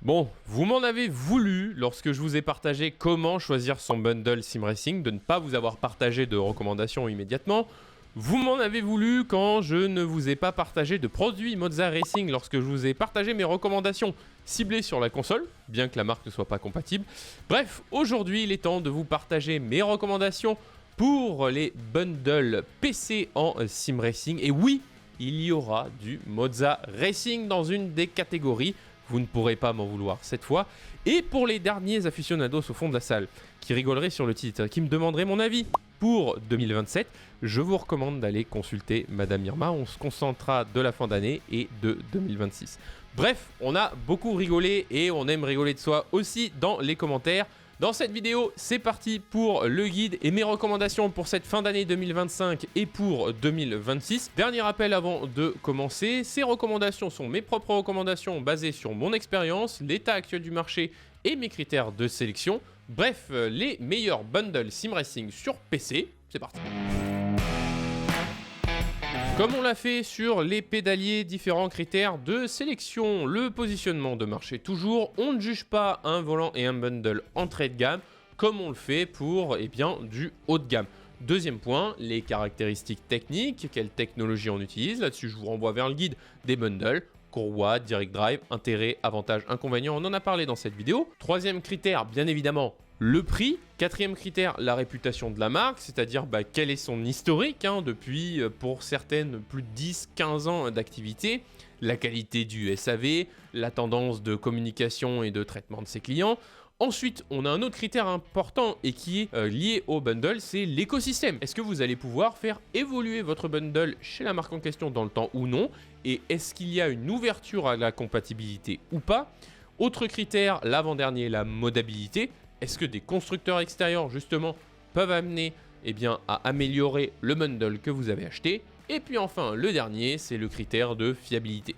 Bon, vous m'en avez voulu lorsque je vous ai partagé comment choisir son bundle Sim Racing, de ne pas vous avoir partagé de recommandations immédiatement. Vous m'en avez voulu quand je ne vous ai pas partagé de produits Moza Racing lorsque je vous ai partagé mes recommandations ciblées sur la console, bien que la marque ne soit pas compatible. Bref, aujourd'hui il est temps de vous partager mes recommandations pour les bundles PC en Sim Racing. Et oui, il y aura du Moza Racing dans une des catégories. Vous ne pourrez pas m'en vouloir cette fois. Et pour les derniers aficionados au fond de la salle, qui rigoleraient sur le titre, qui me demanderaient mon avis pour 2027, je vous recommande d'aller consulter Madame Irma. On se concentrera de la fin d'année et de 2026. Bref, on a beaucoup rigolé et on aime rigoler de soi aussi dans les commentaires. Dans cette vidéo, c'est parti pour le guide et mes recommandations pour cette fin d'année 2025 et pour 2026. Dernier rappel avant de commencer, ces recommandations sont mes propres recommandations basées sur mon expérience, l'état actuel du marché et mes critères de sélection. Bref, les meilleurs bundles Sim Racing sur PC. C'est parti. Comme on l'a fait sur les pédaliers, différents critères de sélection, le positionnement de marché toujours, on ne juge pas un volant et un bundle entrée de gamme comme on le fait pour du haut de gamme. Deuxième point, les caractéristiques techniques, quelle technologie on utilise, là-dessus je vous renvoie vers le guide des bundles. Courroie, direct drive, intérêts, avantages, inconvénients, on en a parlé dans cette vidéo. Troisième critère, bien évidemment, le prix. Quatrième critère, la réputation de la marque, c'est-à-dire quel est son historique depuis, pour certaines, plus de 10-15 ans d'activité. La qualité du SAV, la tendance de communication et de traitement de ses clients. Ensuite, on a un autre critère important et qui est lié au bundle, c'est l'écosystème. Est-ce que vous allez pouvoir faire évoluer votre bundle chez la marque en question dans le temps ou non? Et est-ce qu'il y a une ouverture à la compatibilité ou pas? Autre critère, l'avant-dernier, la modabilité. Est-ce que des constructeurs extérieurs, justement, peuvent amener à améliorer le bundle que vous avez acheté? Et puis enfin, le dernier, c'est le critère de fiabilité.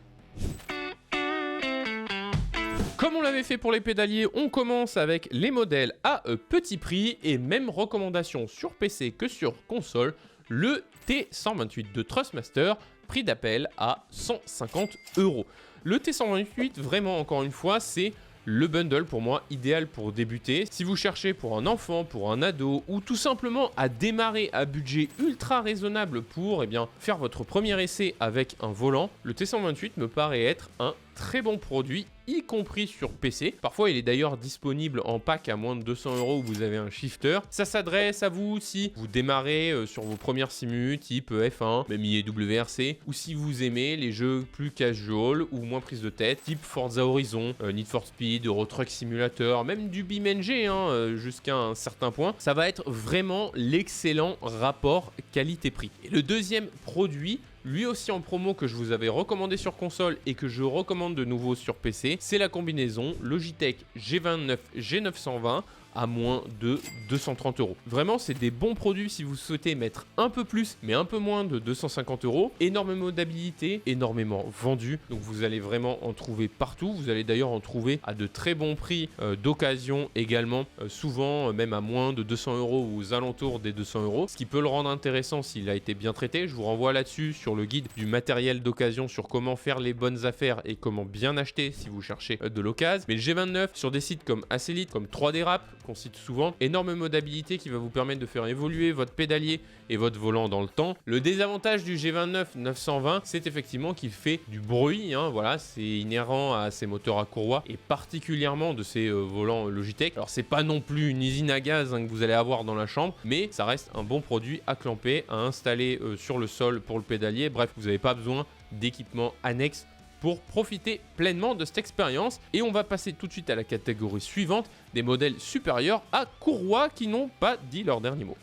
Comme on l'avait fait pour les pédaliers, on commence avec les modèles à petit prix et même recommandation sur PC que sur console, le T128 de Trustmaster, prix d'appel à 150 €. Le T128, vraiment encore une fois, c'est le bundle pour moi idéal pour débuter. Si vous cherchez pour un enfant, pour un ado ou tout simplement à démarrer à budget ultra raisonnable pour faire votre premier essai avec un volant, le T128 me paraît être un très bon produit, y compris sur PC. Parfois, il est d'ailleurs disponible en pack à moins de 200 € où vous avez un shifter. Ça s'adresse à vous si vous démarrez sur vos premières simus type F1, même WRC, ou si vous aimez les jeux plus casual ou moins prise de tête, type Forza Horizon, Need for Speed, Euro Truck Simulator, même du BeamNG jusqu'à un certain point. Ça va être vraiment l'excellent rapport qualité-prix. Et le deuxième produit, lui aussi en promo, que je vous avais recommandé sur console et que je recommande de nouveau sur PC, c'est la combinaison Logitech G29 G920 à moins de 230 €. Vraiment, c'est des bons produits si vous souhaitez mettre un peu plus, mais un peu moins de 250 €. Énorme modabilité, énormément vendu, donc vous allez vraiment en trouver partout. Vous allez d'ailleurs en trouver à de très bons prix d'occasion également, souvent même à moins de 200 € ou aux alentours des 200 €, ce qui peut le rendre intéressant s'il a été bien traité. Je vous renvoie là-dessus sur le guide du matériel d'occasion sur comment faire les bonnes affaires et comment bien acheter si vous cherchez de l'occasion. Mais le G29 sur des sites comme Acelite, comme 3D Rap, qu'on cite souvent, énorme modabilité qui va vous permettre de faire évoluer votre pédalier et votre volant dans le temps. Le désavantage du G29 920, c'est effectivement qu'il fait du bruit, voilà, c'est inhérent à ces moteurs à courroie et particulièrement de ces volants Logitech. Alors c'est pas non plus une usine à gaz que vous allez avoir dans la chambre, mais ça reste un bon produit à clamper, à installer sur le sol pour le pédalier. Bref, vous n'avez pas besoin d'équipement annexe pour profiter pleinement de cette expérience. Et on va passer tout de suite à la catégorie suivante, des modèles supérieurs à courroie qui n'ont pas dit leur dernier mot.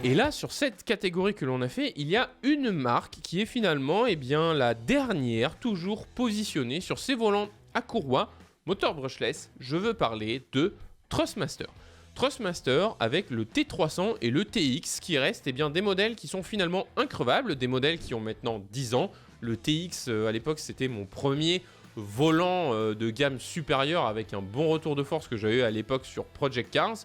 Et là, sur cette catégorie que l'on a fait, il y a une marque qui est finalement la dernière toujours positionnée sur ces volants à courroie, moteur brushless. Je veux parler de Trustmaster. Trustmaster avec le T300 et le TX qui restent des modèles qui sont finalement increvables, des modèles qui ont maintenant 10 ans. Le TX à l'époque c'était mon premier volant de gamme supérieure avec un bon retour de force que j'avais eu à l'époque sur Project Cars.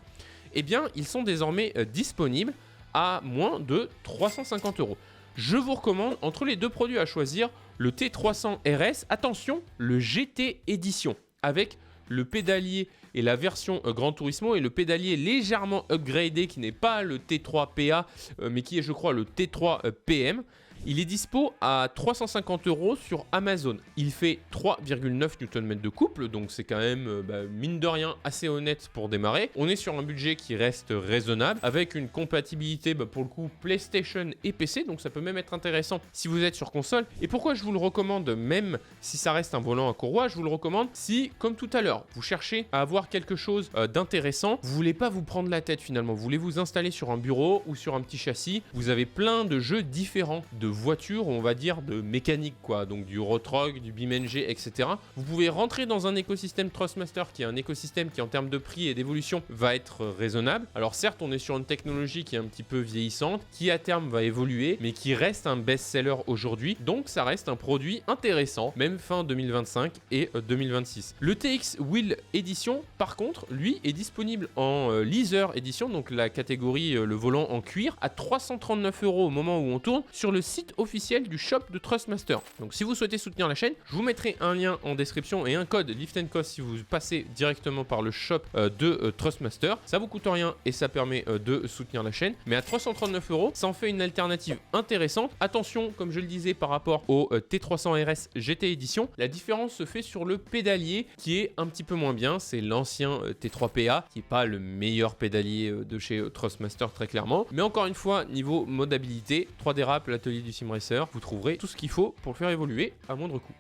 Ils sont désormais disponibles à moins de 350 €. Je vous recommande entre les deux produits à choisir le T300 RS, attention, le GT Edition, avec le pédalier et la version Gran Turismo et le pédalier légèrement upgradé qui n'est pas le T3 PA mais qui est je crois le T3 PM. Il est dispo à 350 € sur Amazon. Il fait 3,9 Nm de couple, donc c'est quand même, mine de rien, assez honnête pour démarrer. On est sur un budget qui reste raisonnable, avec une compatibilité, pour le coup, PlayStation et PC, donc ça peut même être intéressant si vous êtes sur console. Et pourquoi je vous le recommande, même si ça reste un volant à courroie, je vous le recommande si, comme tout à l'heure, vous cherchez à avoir quelque chose d'intéressant, vous voulez pas vous prendre la tête finalement, vous voulez vous installer sur un bureau ou sur un petit châssis, vous avez plein de jeux différents de voitures, on va dire de mécanique quoi, donc du Rotrog, du BeamNG, etc. Vous pouvez rentrer dans un écosystème Thrustmaster qui est un écosystème qui en termes de prix et d'évolution va être raisonnable. Alors certes on est sur une technologie qui est un petit peu vieillissante, qui à terme va évoluer, mais qui reste un best-seller aujourd'hui, donc ça reste un produit intéressant, même fin 2025 et 2026. Le TX Wheel Edition par contre, lui est disponible en Leather Edition, donc la catégorie le volant en cuir, à 339 € au moment où on tourne, sur le site officiel du shop de Thrustmaster. Donc si vous souhaitez soutenir la chaîne, je vous mettrai un lien en description et un code Lift & Cost si vous passez directement par le shop de Thrustmaster. Ça vous coûte rien et ça permet de soutenir la chaîne. Mais à 339 €, ça en fait une alternative intéressante. Attention, comme je le disais par rapport au T300 RS GT Edition, la différence se fait sur le pédalier qui est un petit peu moins bien. C'est l'ancien T3 PA qui n'est pas le meilleur pédalier de chez Thrustmaster très clairement. Mais encore une fois, niveau modabilité, 3D Rap, l'atelier du Sim Racer, vous trouverez tout ce qu'il faut pour le faire évoluer à moindre coût.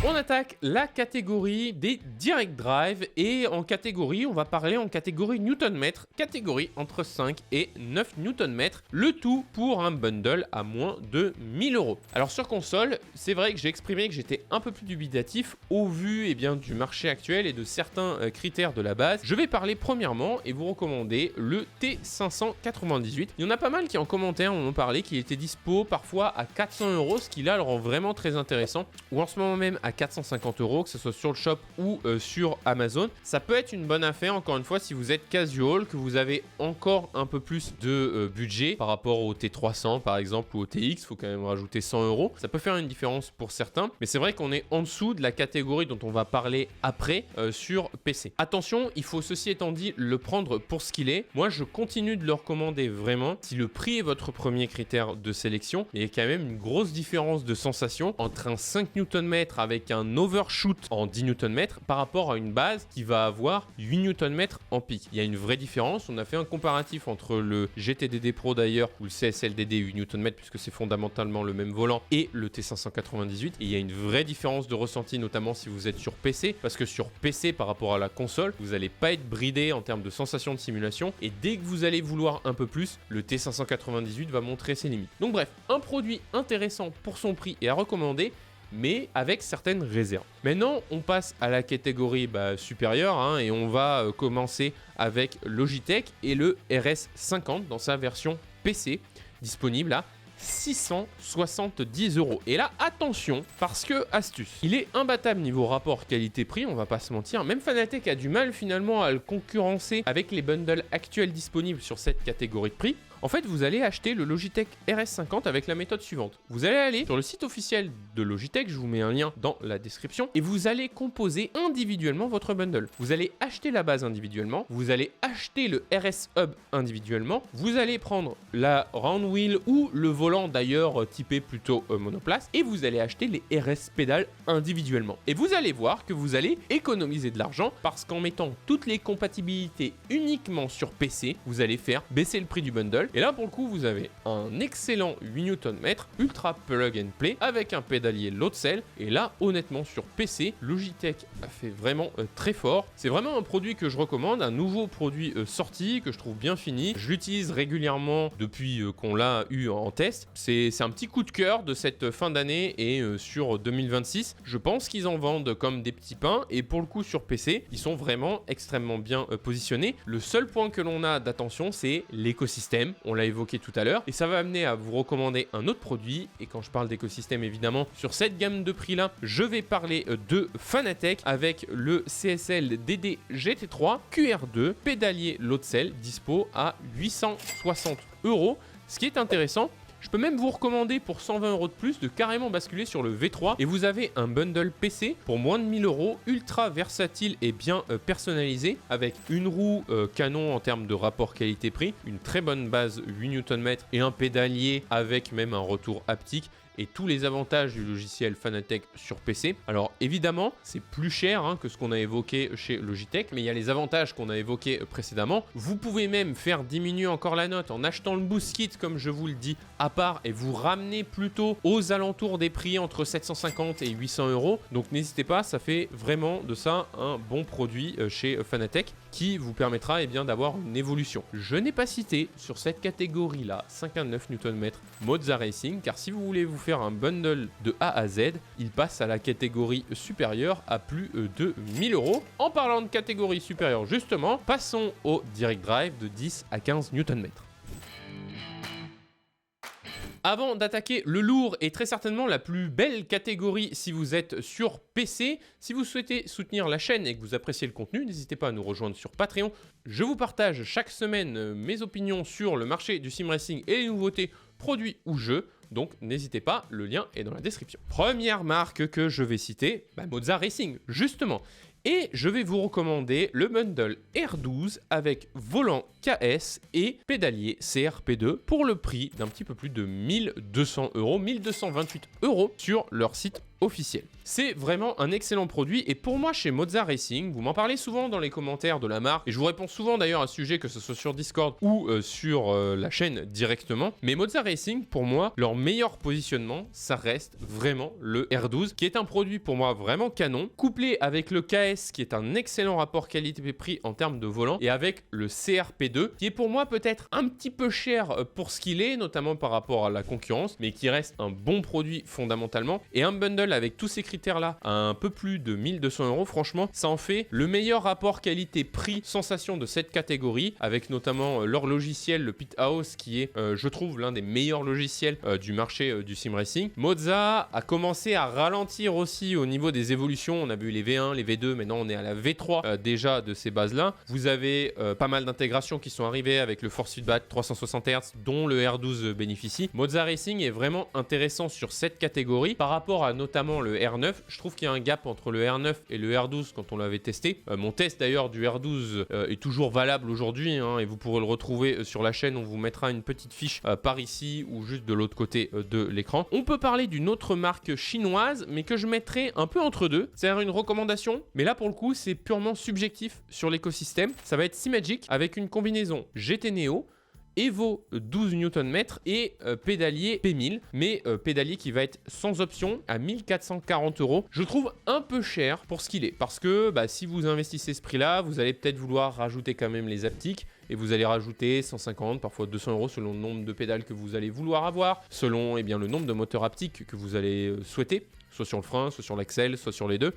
On attaque la catégorie des Direct Drive et en catégorie, on va parler en catégorie Nm, catégorie entre 5 et 9 Nm, le tout pour un bundle à moins de 1000 €. Alors sur console, c'est vrai que j'ai exprimé que j'étais un peu plus dubitatif au vu du marché actuel et de certains critères de la base. Je vais parler premièrement et vous recommander le T598. Il y en a pas mal qui en commentaire on en parlait qu'il était dispo parfois à 400 €, ce qui là le rend vraiment très intéressant, ou en ce moment même à 450 €, que ce soit sur le shop ou sur Amazon. Ça peut être une bonne affaire, encore une fois, si vous êtes casual, que vous avez encore un peu plus de budget par rapport au T300 par exemple ou au TX, il faut quand même rajouter 100 €. Ça peut faire une différence pour certains, mais c'est vrai qu'on est en dessous de la catégorie dont on va parler après sur PC. Attention, il faut ceci étant dit le prendre pour ce qu'il est. Moi, je continue de le recommander vraiment. Si le prix est votre premier critère de sélection, il y a quand même une grosse différence de sensation entre un 5 Nm avec un overshoot en 10 Nm par rapport à une base qui va avoir 8 Nm en pic. Il y a une vraie différence. On a fait un comparatif entre le GTDD Pro d'ailleurs ou le CSLDD 8 Nm puisque c'est fondamentalement le même volant et le T598 et il y a une vraie différence de ressenti notamment si vous êtes sur PC parce que sur PC par rapport à la console vous n'allez pas être bridé en termes de sensation de simulation et dès que vous allez vouloir un peu plus le T598 va montrer ses limites. Donc bref, un produit intéressant pour son prix et à recommander mais avec certaines réserves. Maintenant, on passe à la catégorie supérieure et on va commencer avec Logitech et le RS50 dans sa version PC, disponible à 670 €. Et là, attention, parce que, astuce, il est imbattable niveau rapport qualité-prix, on va pas se mentir. Même Fanatec a du mal finalement à le concurrencer avec les bundles actuels disponibles sur cette catégorie de prix. En fait, vous allez acheter le Logitech RS50 avec la méthode suivante. Vous allez aller sur le site officiel de Logitech, je vous mets un lien dans la description, et vous allez composer individuellement votre bundle. Vous allez acheter la base individuellement, vous allez acheter le RS Hub individuellement, vous allez prendre la round wheel ou le volant d'ailleurs typé plutôt monoplace, et vous allez acheter les RS pédales individuellement. Et vous allez voir que vous allez économiser de l'argent parce qu'en mettant toutes les compatibilités uniquement sur PC, vous allez faire baisser le prix du bundle. Et là, pour le coup, vous avez un excellent 8 Nm ultra plug and play avec un pédalier low cell. Et là, honnêtement, sur PC, Logitech a fait vraiment très fort. C'est vraiment un produit que je recommande, un nouveau produit sorti que je trouve bien fini. Je l'utilise régulièrement depuis qu'on l'a eu en test. C'est un petit coup de cœur de cette fin d'année et sur 2026. Je pense qu'ils en vendent comme des petits pains. Et pour le coup, sur PC, ils sont vraiment extrêmement bien positionnés. Le seul point que l'on a d'attention, c'est l'écosystème. on l'a évoqué tout à l'heure, et ça va amener à vous recommander un autre produit. Et quand je parle d'écosystème, évidemment, sur cette gamme de prix-là, je vais parler de Fanatec avec le CSL DD GT3 QR2 pédalier low de sel dispo à 860 €. Ce qui est intéressant, je peux même vous recommander pour 120 € de plus de carrément basculer sur le V3 et vous avez un bundle PC pour moins de 1000 €, ultra versatile et bien personnalisé avec une roue canon en termes de rapport qualité-prix, une très bonne base 8 Nm et un pédalier avec même un retour haptique et tous les avantages du logiciel Fanatec sur PC. Alors évidemment, c'est plus cher que ce qu'on a évoqué chez Logitech, mais il y a les avantages qu'on a évoqués précédemment. Vous pouvez même faire diminuer encore la note en achetant le Boost Kit, comme je vous le dis, à part, et vous ramener plutôt aux alentours des prix entre 750 et 800 €. Donc n'hésitez pas, ça fait vraiment de ça un bon produit chez Fanatec qui vous permettra d'avoir une évolution. Je n'ai pas cité sur cette catégorie-là 59 Nm Mozza Racing, car si vous voulez vous faire un bundle de A à Z, il passe à la catégorie supérieure à plus de 1000 €. En parlant de catégorie supérieure justement, passons au Direct Drive de 10 à 15 Nm. Avant d'attaquer le lourd et très certainement la plus belle catégorie si vous êtes sur PC, si vous souhaitez soutenir la chaîne et que vous appréciez le contenu, n'hésitez pas à nous rejoindre sur Patreon. Je vous partage chaque semaine mes opinions sur le marché du sim racing et les nouveautés produits ou jeux. Donc n'hésitez pas, le lien est dans la description. Première marque que je vais citer, Mozza Racing, justement. Et je vais vous recommander le bundle R12 avec volant KS et pédalier CRP2 pour le prix d'un petit peu plus de 1200 €, 1228 € sur leur site officiel. C'est vraiment un excellent produit et pour moi chez Mozza Racing, vous m'en parlez souvent dans les commentaires de la marque et je vous réponds souvent d'ailleurs à ce sujet, que ce soit sur Discord ou sur la chaîne directement. Mais Mozza Racing, pour moi, leur meilleur positionnement, ça reste vraiment le R12 qui est un produit pour moi vraiment canon, couplé avec le KS qui est un excellent rapport qualité-prix en termes de volant et avec le CRP2 qui est pour moi peut-être un petit peu cher pour ce qu'il est, notamment par rapport à la concurrence, mais qui reste un bon produit fondamentalement. Et un bundle avec tous ces critères-là à un peu plus de 1200 €, franchement, ça en fait le meilleur rapport qualité-prix sensation de cette catégorie, avec notamment leur logiciel, le Pit House, qui est, je trouve, l'un des meilleurs logiciels du marché du sim racing. Mozza a commencé à ralentir aussi au niveau des évolutions. On a vu les V1, les V2, maintenant on est à la V3 déjà de ces bases-là. Vous avez pas mal d'intégrations qui sont arrivées avec le force feedback 360 Hz dont le R12 bénéficie. Mozza Racing est vraiment intéressant sur cette catégorie par rapport à notamment le R9. Je trouve qu'il y a un gap entre le R9 et le R12 quand on l'avait testé. Mon test d'ailleurs du R12 est toujours valable aujourd'hui et vous pourrez le retrouver sur la chaîne. On vous mettra une petite fiche par ici ou juste de l'autre côté de l'écran. On peut parler d'une autre marque chinoise mais que je mettrai un peu entre deux. C'est-à-dire une recommandation, mais là pour le coup c'est purement subjectif sur l'écosystème. Ça va être Simagic avec une combinaison GT Neo, Evo 12 Nm et pédalier P1000, mais pédalier qui va être sans option à 1440 €. Je trouve un peu cher pour ce qu'il est, parce que si vous investissez ce prix-là, vous allez peut-être vouloir rajouter quand même les haptiques, et vous allez rajouter 150, parfois 200 € selon le nombre de pédales que vous allez vouloir avoir, selon le nombre de moteurs haptiques que vous allez souhaiter, soit sur le frein, soit sur l'axel, soit sur les deux.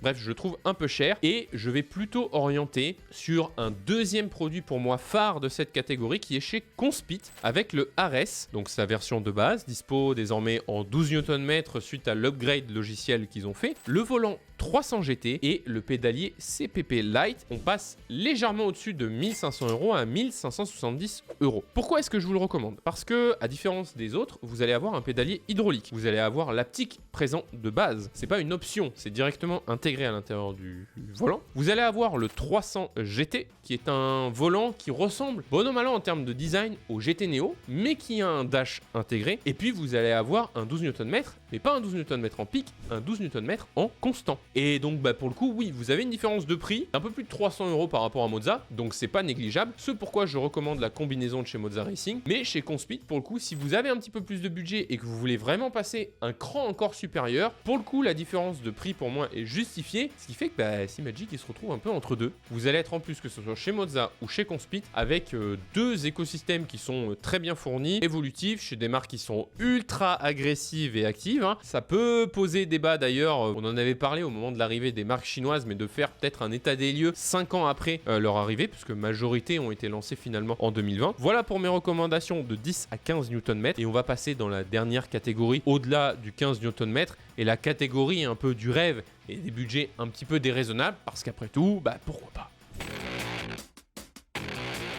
Bref, je le trouve un peu cher et je vais plutôt orienter sur un deuxième produit pour moi phare de cette catégorie qui est chez Conspit avec le Ares, donc sa version de base, dispo désormais en 12 Nm suite à l'upgrade logiciel qu'ils ont fait, le volant 300 GT et le pédalier CPP Lite. On passe légèrement au-dessus de 1500 € à 1570 €. Pourquoi est-ce que je vous le recommande? Parce que, à différence des autres, vous allez avoir un pédalier hydraulique. Vous allez avoir l'haptique présent de base. C'est pas une option, c'est directement intégré à l'intérieur du volant. Vous allez avoir le 300 GT, qui est un volant qui ressemble, bon an mal an en termes de design, au GT Neo, mais qui a un dash intégré. Et puis vous allez avoir un 12 Nm, mais pas un 12 Nm en pic, un 12 Nm en constant. Et donc pour le coup, oui, vous avez une différence de prix, un peu plus de 300 € par rapport à Mozza, donc c'est pas négligeable. Ce pourquoi je recommande la combinaison de chez Mozza Racing. Mais chez Conspit, pour le coup, si vous avez un petit peu plus de budget et que vous voulez vraiment passer un cran encore supérieur, pour le coup, la différence de prix pour moi est justifiée, ce qui fait que Simagic il se retrouve un peu entre deux. Vous allez être en plus, que ce soit chez Mozza ou chez Conspit, avec deux écosystèmes qui sont très bien fournis, évolutifs, chez des marques qui sont ultra agressives et actives. suivre, hein. Ça peut poser débat d'ailleurs, on en avait parlé au moment de l'arrivée des marques chinoises, mais de faire peut-être un état des lieux 5 ans après leur arrivée, puisque majorité ont été lancées finalement en 2020. Voilà pour mes recommandations de 10 à 15 Nm, et on va passer dans la dernière catégorie, au-delà du 15 Nm, et la catégorie un peu du rêve et des budgets un petit peu déraisonnables, parce qu'après tout, pourquoi pas.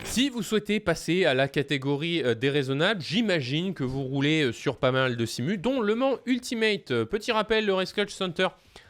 Si vous souhaitez passer à la catégorie déraisonnable, j'imagine que vous roulez sur pas mal de simus, dont Le Mans Ultimate. Petit rappel, le Race Clutch Center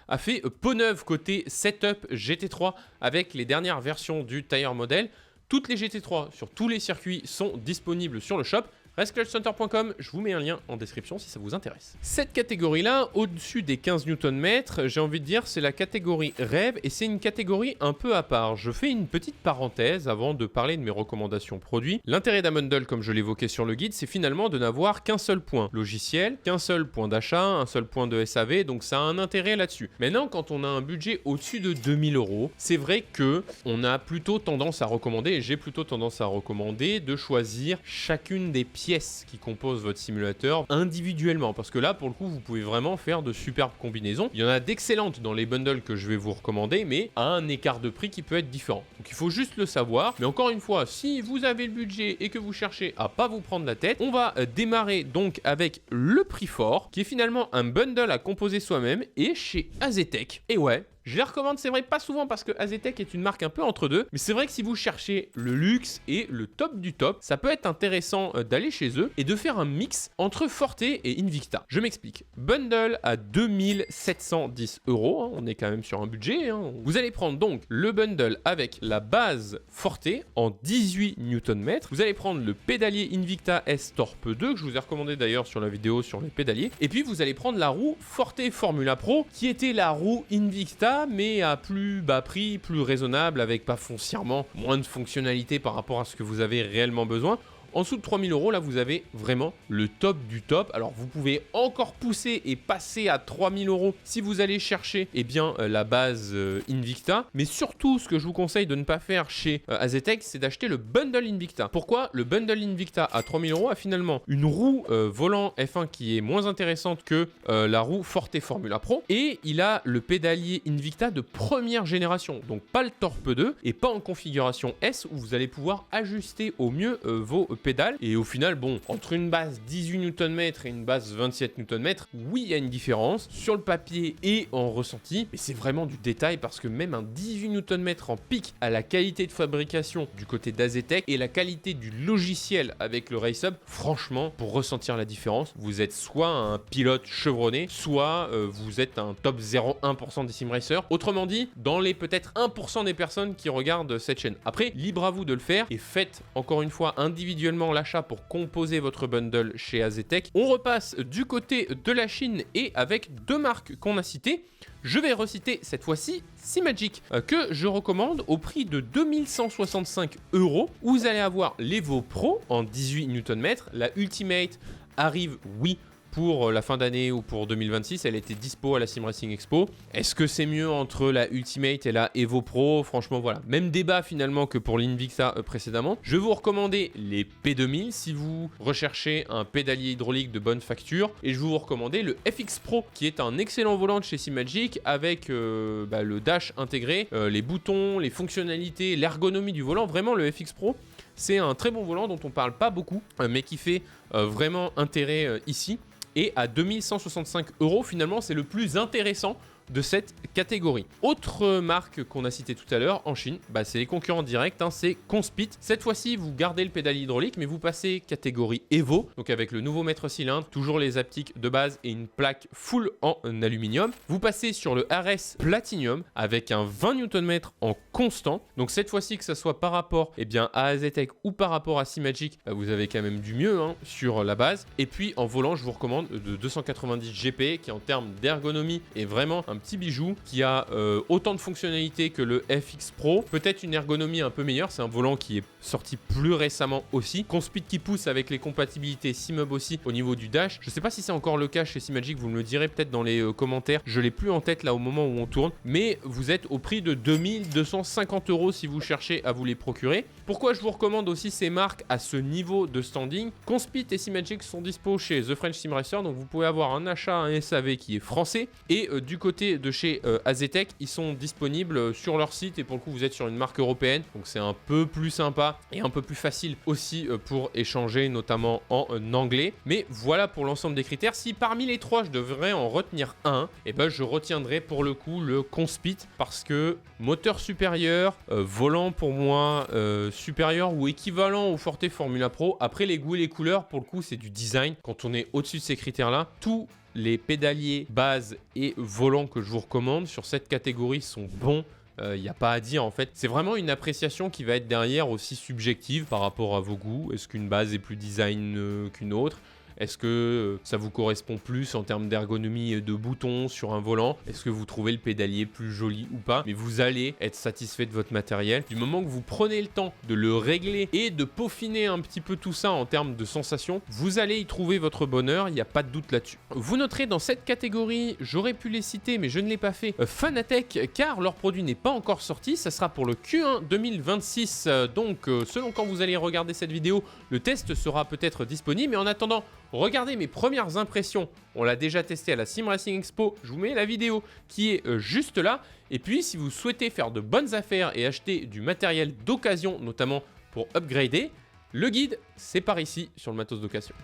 a fait peau neuve côté setup GT3 avec les dernières versions du tire model. Toutes les GT3 sur tous les circuits sont disponibles sur le shop. raceclutchcenter.com, je vous mets un lien en description si ça vous intéresse. Cette catégorie-là, au-dessus des 15 Nm, j'ai envie de dire, c'est la catégorie rêve et c'est une catégorie un peu à part. Je fais une petite parenthèse avant de parler de mes recommandations produits. L'intérêt d'un bundle, comme je l'évoquais sur le guide, c'est finalement de n'avoir qu'un seul point logiciel, qu'un seul point d'achat, un seul point de SAV, donc ça a un intérêt là-dessus. Maintenant, quand on a un budget au-dessus de 2000 €, c'est vrai que on a plutôt tendance à recommander, et j'ai plutôt tendance à recommander, de choisir chacune des pièces qui composent votre simulateur individuellement, parce que là pour le coup vous pouvez vraiment faire de superbes combinaisons. Il y en a d'excellentes dans les bundles que je vais vous recommander, mais à un écart de prix qui peut être différent, donc il faut juste le savoir. Mais encore une fois, si vous avez le budget et que vous cherchez à pas vous prendre la tête, on va démarrer donc avec le prix fort, qui est finalement un bundle à composer soi-même, et chez Azetec. Et ouais, je les recommande, c'est vrai, pas souvent parce que Azetec est une marque un peu entre deux, mais c'est vrai que si vous cherchez le luxe et le top du top, ça peut être intéressant d'aller chez eux et de faire un mix entre Forte et Invicta. Je m'explique. Bundle à 2710 €, hein, on est quand même sur un budget. Hein. Vous allez prendre donc le bundle avec la base Forte en 18 Nm. Vous allez prendre le pédalier Invicta S Torpe 2, que je vous ai recommandé d'ailleurs sur la vidéo sur les pédaliers. Et puis vous allez prendre la roue Forte Formula Pro, qui était la roue Invicta, mais à plus bas prix, plus raisonnable, avec pas foncièrement moins de fonctionnalités par rapport à ce que vous avez réellement besoin. En dessous de 3000 €, là, vous avez vraiment le top du top. Alors, vous pouvez encore pousser et passer à 3000 € si vous allez chercher la base Invicta. Mais surtout, ce que je vous conseille de ne pas faire chez Azetec, c'est d'acheter le bundle Invicta. Pourquoi ? Le bundle Invicta à 3000 € a finalement une roue volant F1 qui est moins intéressante que la roue Forte Formula Pro. Et il a le pédalier Invicta de première génération. Donc, pas le Torpe 2 et pas en configuration S, où vous allez pouvoir ajuster au mieux vos pédales. Et au final, bon, entre une base 18 Nm et une base 27 Nm, oui, il y a une différence sur le papier et en ressenti, mais c'est vraiment du détail, parce que même un 18 Nm en pique à la qualité de fabrication du côté d'Azetec et la qualité du logiciel avec le RaceHub, franchement, pour ressentir la différence, vous êtes soit un pilote chevronné, soit vous êtes un top 0,1% des simracers. Autrement dit, dans les peut-être 1% des personnes qui regardent cette chaîne. Après, libre à vous de le faire et faites encore une fois individuellement l'achat pour composer votre bundle chez Azetec. On repasse du côté de la Chine et avec deux marques qu'on a citées. Je vais reciter cette fois-ci Simagic, que je recommande au prix de 2165 €, où vous allez avoir l'Evo Pro en 18 Nm. La Ultimate arrive, oui, pour la fin d'année ou pour 2026, elle était dispo à la Sim Racing Expo. Est-ce que c'est mieux entre la Ultimate et la Evo Pro ? Franchement, voilà. Même débat finalement que pour l'Invicta précédemment. Je vais vous recommander les P2000 si vous recherchez un pédalier hydraulique de bonne facture. Et je vais vous recommander le FX Pro, qui est un excellent volant de chez Simagic avec le dash intégré, les boutons, les fonctionnalités, l'ergonomie du volant. Vraiment, le FX Pro, c'est un très bon volant dont on parle pas beaucoup, mais qui fait vraiment intérêt ici. Et à 2165 €, finalement, c'est le plus intéressant de cette catégorie. Autre marque qu'on a citée tout à l'heure en Chine, c'est les concurrents directs, c'est Conspit. Cette fois-ci, vous gardez le pédalier hydraulique, mais vous passez catégorie Evo, donc avec le nouveau mètre cylindre, toujours les haptiques de base et une plaque full en aluminium. Vous passez sur le RS Platinum avec un 20 Nm en constant. Donc cette fois-ci, que ce soit par rapport à Azetec ou par rapport à Simagic, vous avez quand même du mieux sur la base. Et puis en volant, je vous recommande de 290 GP, qui en termes d'ergonomie est vraiment un petit bijou, qui a autant de fonctionnalités que le FX Pro, peut-être une ergonomie un peu meilleure. C'est un volant qui est sorti plus récemment aussi. Conspit qui pousse avec les compatibilités Simhub aussi au niveau du dash. Je sais pas si c'est encore le cas chez Simagic, vous me le direz peut-être dans les commentaires. Je l'ai plus en tête là au moment où on tourne, mais vous êtes au prix de 2250 € si vous cherchez à vous les procurer. Pourquoi je vous recommande aussi ces marques à ce niveau de standing? Conspit et Simagic sont dispo chez The French Sim Racer, donc vous pouvez avoir un achat, un SAV qui est français. Et du côté de chez Azetec, ils sont disponibles sur leur site et pour le coup vous êtes sur une marque européenne, donc c'est un peu plus sympa et un peu plus facile aussi pour échanger, notamment en anglais. Mais voilà pour l'ensemble des critères. Si parmi les trois je devrais en retenir un, et ben je retiendrai pour le coup le Conspit, parce que moteur supérieur, volant pour moi supérieur ou équivalent au Forte Formula Pro. Après les goûts et les couleurs, pour le coup c'est du design. Quand on est au-dessus de ces critères là, tous les pédaliers base et volants que je vous recommande sur cette catégorie sont bons. Il n'y a pas à dire en fait. C'est vraiment une appréciation qui va être derrière aussi subjective par rapport à vos goûts. Est-ce qu'une base est plus design qu'une autre? Est-ce que ça vous correspond plus en termes d'ergonomie de boutons sur un volant? Est-ce que vous trouvez le pédalier plus joli ou pas? Mais vous allez être satisfait de votre matériel. Du moment que vous prenez le temps de le régler et de peaufiner un petit peu tout ça en termes de sensations, vous allez y trouver votre bonheur, il n'y a pas de doute là-dessus. Vous noterez dans cette catégorie, j'aurais pu les citer mais je ne l'ai pas fait, Fanatec, car leur produit n'est pas encore sorti. Ça sera pour le Q1 2026. Donc selon quand vous allez regarder cette vidéo, le test sera peut-être disponible. Mais en attendant, regardez mes premières impressions, on l'a déjà testé à la Sim Racing Expo, je vous mets la vidéo qui est juste là. Et puis si vous souhaitez faire de bonnes affaires et acheter du matériel d'occasion, notamment pour upgrader, le guide c'est par ici sur le matos d'occasion.